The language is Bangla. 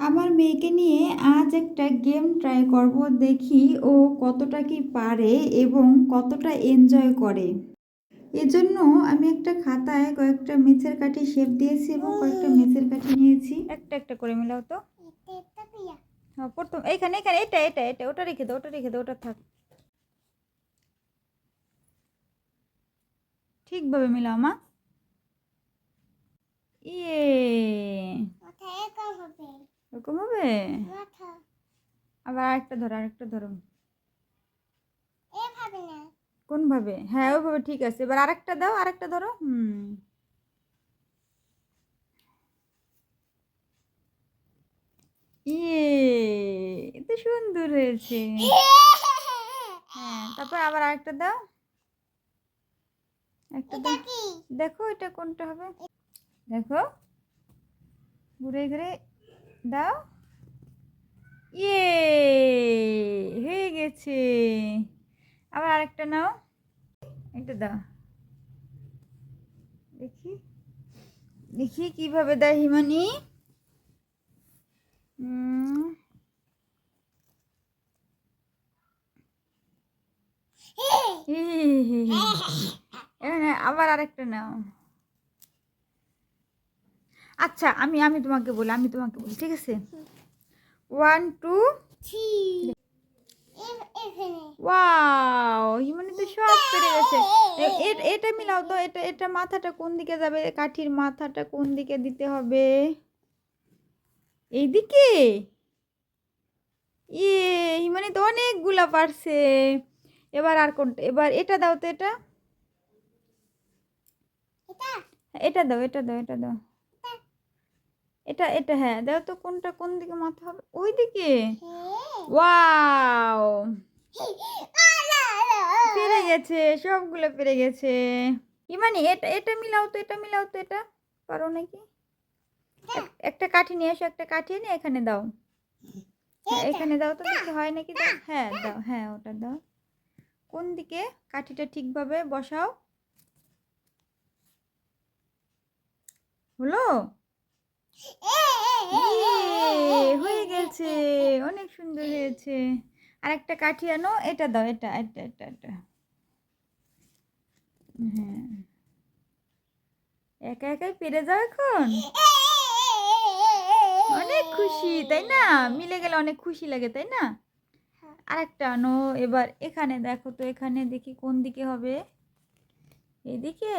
আমার মেয়েকে নিয়ে আজ একটা গেম ট্রাই করব, দেখি ও কতটা কি পারে এবং কতটা এনজয় করে। এজন্য আমি একটা খাতায় কয়েকটা মেছের কাঠি শেপ দিয়েছি এবং কয়েকটা মেছের কাঠি নিয়েছি। একটা একটা করে মিলাও তো। হ্যাঁ, প্রথম এইখানে এখানে এটা এটা এটা ওটা রেখে দাও, ওটা রেখে দাও, ওটা থাক। ঠিকভাবে মিলাও মা। ইয়ে, এরকম হবে। আবার আরেকটা ধরো, আরেকটা ধরো। কোন ভাবে? হ্যাঁ ওইভাবে ঠিক আছে। এবার আরেকটা দাও, আরেকটা ধরো। ইয়ে, এত সুন্দর হয়েছে। হ্যাঁ, তারপর আবার আরেকটা দাও। একটা দাও, দেখো এটা কোনটা হবে। দেখো, ঘুরে ঘুরে দাও। ইয়ে, হয়ে গেছে। আবার আরেকটা নাও, এটা দাও। দেখি দেখি কিভাবে দেয় হিমানি। আবার আরেকটা নাও। আচ্ছা, আমি আমি তোমাকে বলি, ঠিক আছে। 1 2 ওয়াও, হিমানি তো সব পেরে গেছে। এটা মিলাও তো, এটা এটা মাথাটা কোন দিকে যাবে? কাঠির মাথাটা কোন দিকে দিতে হবে? এইদিকে। ইয়ে, হিমানি তো অনেকগুলা পারছে। এবার আর কোনটা? এবার এটা দাও তো, এটা এটা দাও, এটা দাও, এটা দাও। এটা এটা হ্যাঁ দাও তো। কোনটা কোন দিকে মাথা হবে? ওই দিকে। ওয়াও, পেরে গেছে, সবগুলো পেরে গেছে। ইমানি এটা এটা মিলাও তো, এটা মিলাও তো, এটা পারো নাকি? একটা কাঠি নিয়ে এসো, একটা কাঠি এনে এখানে দাও। হ্যাঁ, এখানে দাও তো, দেখি হয় নাকি। দাও, হ্যাঁ দাও, হ্যাঁ ওটা দাও। কোন দিকে? কাঠিটা ঠিকভাবে বসাও। হলো? হয়ে গেছে, অনেক সুন্দর হয়েছে। আর একটা কাঠি আনো, এটা দাও, এটা এটা এটা এটা। হ্যাঁ, একা একাই পেরে যাও এখন। অনেক খুশি তাই না? মিলে গেলে অনেক খুশি লাগে তাই না? আরেকটা আনো। এবার এখানে দেখো তো, এখানে দেখি কোন দিকে হবে। এদিকে।